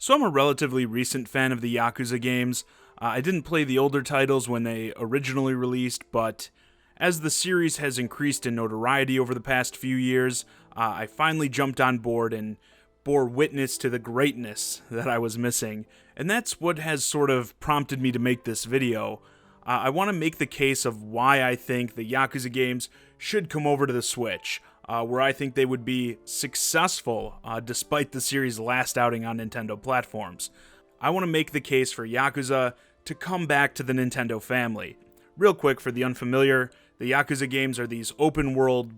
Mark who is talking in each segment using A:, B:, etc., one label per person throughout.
A: So I'm a relatively recent fan of the Yakuza games. I didn't play the older titles when they originally released, but as the series has increased in notoriety over the past few years, I finally jumped on board and bore witness to the greatness that I was missing. And that's what has sort of prompted me to make this video. I want to make the case of why I think the Yakuza games should come over to the Switch, where I think they would be successful despite the series' last outing on Nintendo platforms. I want to make the case for Yakuza to come back to the Nintendo family. Real quick, for the unfamiliar, the Yakuza games are these open-world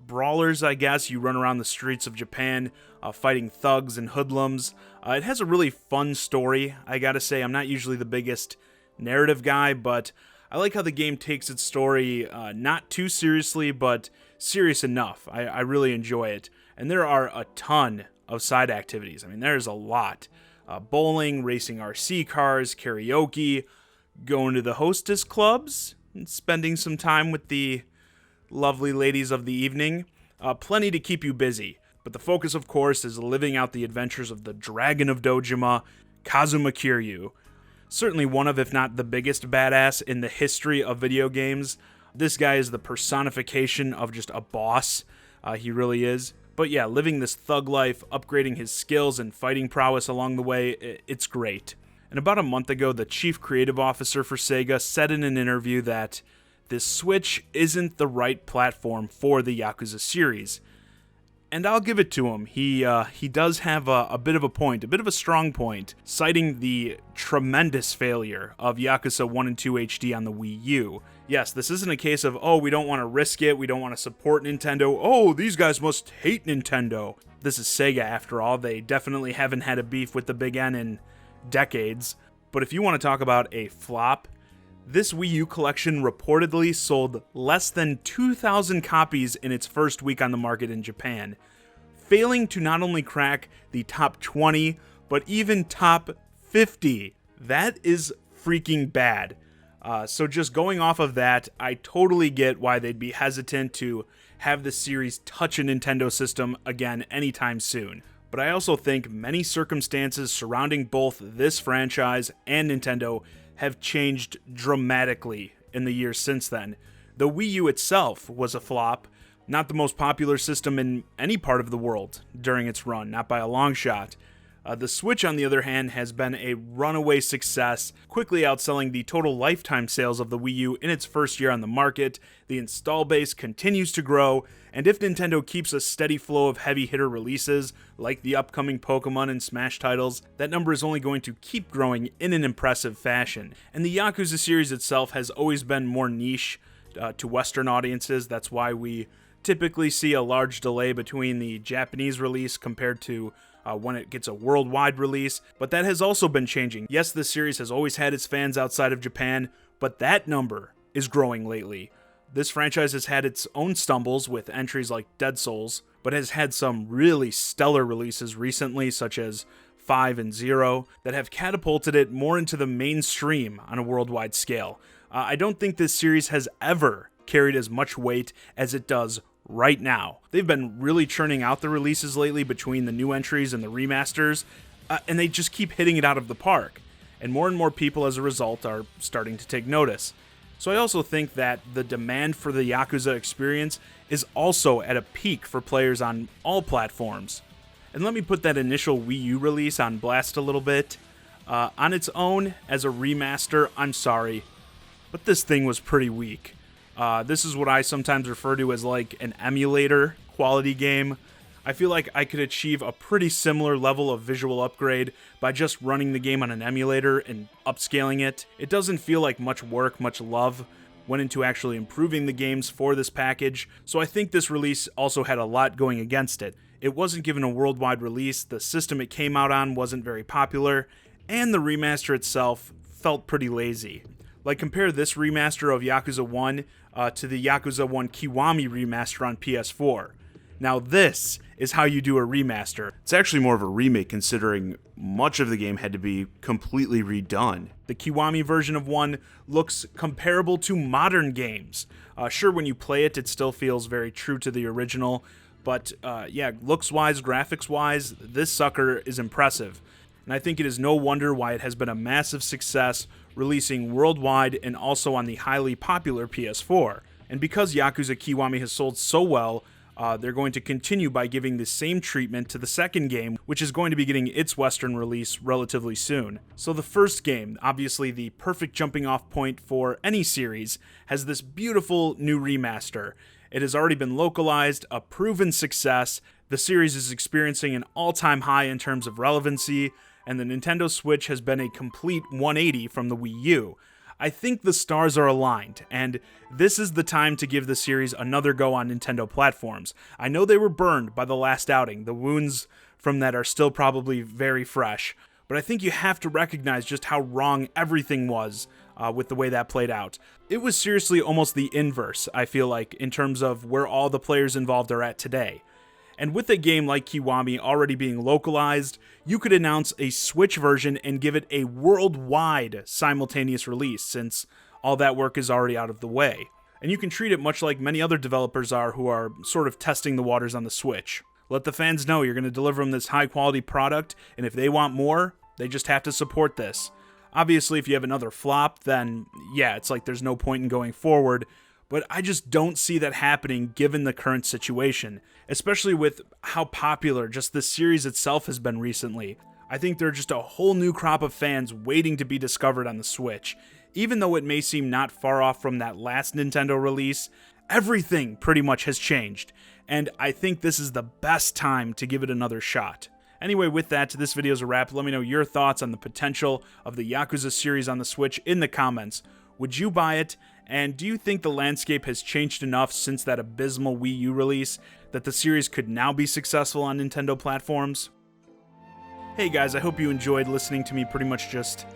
A: brawlers, I guess. You run around the streets of Japan fighting thugs and hoodlums. It has a really fun story, I gotta say. I'm not usually the biggest narrative guy, but I like how the game takes its story not too seriously, but serious enough. I really enjoy it. And there are a ton of side activities. I mean, there's a lot. Bowling, racing RC cars, karaoke, going to the hostess clubs, and spending some time with the lovely ladies of the evening. Plenty to keep you busy. But the focus, of course, is living out the adventures of the Dragon of Dojima, Kazuma Kiryu. Certainly one of, if not the biggest badass in the history of video games. This guy is the personification of just a boss. He really is. But yeah, living this thug life, upgrading his skills and fighting prowess along the way, it's great. And about a month ago, the chief creative officer for Sega said in an interview that this Switch isn't the right platform for the Yakuza series. And I'll give it to him. He does have a bit of a point, a bit of a strong point, citing the tremendous failure of Yakuza 1 and 2 HD on the Wii U. Yes, this isn't a case of, oh, we don't want to risk it, we don't want to support Nintendo, oh, these guys must hate Nintendo. This is Sega after all. They definitely haven't had a beef with the Big N in decades. But if you want to talk about a flop, this Wii U collection reportedly sold less than 2,000 copies in its first week on the market in Japan, failing to not only crack the top 20, but even top 50. That is freaking bad. So just going off of that, I totally get why they'd be hesitant to have the series touch a Nintendo system again anytime soon. But I also think many circumstances surrounding both this franchise and Nintendo have changed dramatically in the years since then. The Wii U itself was a flop, not the most popular system in any part of the world during its run, not by a long shot. The Switch, on the other hand, has been a runaway success, quickly outselling the total lifetime sales of the Wii U in its first year on the market. The install base continues to grow, and if Nintendo keeps a steady flow of heavy hitter releases, like the upcoming Pokemon and Smash titles, that number is only going to keep growing in an impressive fashion. And the Yakuza series itself has always been more niche to Western audiences. That's why we typically see a large delay between the Japanese release compared to when it gets a worldwide release, but that has also been changing. Yes, this series has always had its fans outside of Japan, but that number is growing lately. This franchise has had its own stumbles with entries like Dead Souls, but has had some really stellar releases recently, such as 5 and 0, that have catapulted it more into the mainstream on a worldwide scale. I don't think this series has ever carried as much weight as it does right now. They've been really churning out the releases lately between the new entries and the remasters, and they just keep hitting it out of the park. And more people as a result are starting to take notice. So I also think that the demand for the Yakuza experience is also at a peak for players on all platforms. And let me put that initial Wii U release on blast a little bit. On its own, as a remaster, I'm sorry, but this thing was pretty weak. This is what I sometimes refer to as like an emulator quality game. I feel like I could achieve a pretty similar level of visual upgrade by just running the game on an emulator and upscaling it. It doesn't feel like much work, much love went into actually improving the games for this package, so I think this release also had a lot going against it. It wasn't given a worldwide release, the system it came out on wasn't very popular, and the remaster itself felt pretty lazy. Like, compare this remaster of Yakuza 1 to the Yakuza 1 Kiwami remaster on PS4. Now this is how you do a remaster. It's actually more of a remake considering much of the game had to be completely redone. The Kiwami version of 1 looks comparable to modern games. Sure, when you play it, it still feels very true to the original, but yeah, looks-wise, graphics-wise, this sucker is impressive. and I think it is no wonder why it has been a massive success, releasing worldwide and also on the highly popular PS4. And because Yakuza Kiwami has sold so well, they're going to continue by giving the same treatment to the second game, which is going to be getting its Western release relatively soon. So the first game, obviously the perfect jumping off point for any series, has this beautiful new remaster. It has already been localized, a proven success, the series is experiencing an all-time high in terms of relevancy, and the Nintendo Switch has been a complete 180 from the Wii U. I think the stars are aligned, and this is the time to give the series another go on Nintendo platforms. I know they were burned by the last outing, the wounds from that are still probably very fresh, but I think you have to recognize just how wrong everything was with the way that played out. It was seriously almost the inverse, I feel like, in terms of where all the players involved are at today. And with a game like Kiwami already being localized, you could announce a Switch version and give it a worldwide simultaneous release, since all that work is already out of the way. And you can treat it much like many other developers are who are sort of testing the waters on the Switch. Let the fans know you're going to deliver them this high quality product, and if they want more, they just have to support this. Obviously, if you have another flop, then yeah, it's like there's no point in going forward, but I just don't see that happening given the current situation, especially with how popular just the series itself has been recently. I think there are just a whole new crop of fans waiting to be discovered on the Switch. Even though it may seem not far off from that last Nintendo release, everything pretty much has changed, and I think this is the best time to give it another shot. Anyway, with that, this video is a wrap. Let me know your thoughts on the potential of the Yakuza series on the Switch in the comments. Would you buy it? And do you think the landscape has changed enough since that abysmal Wii U release that the series could now be successful on Nintendo platforms? Hey guys, I hope you enjoyed listening to me pretty much just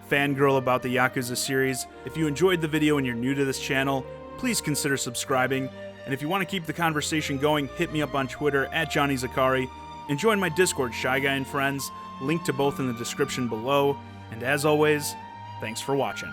A: fangirl about the Yakuza series. If you enjoyed the video and you're new to this channel, please consider subscribing. And if you want to keep the conversation going, hit me up on Twitter at Johnny Zakari, and join my Discord, Shy Guy and Friends, linked to both in the description below. And as always, thanks for watching.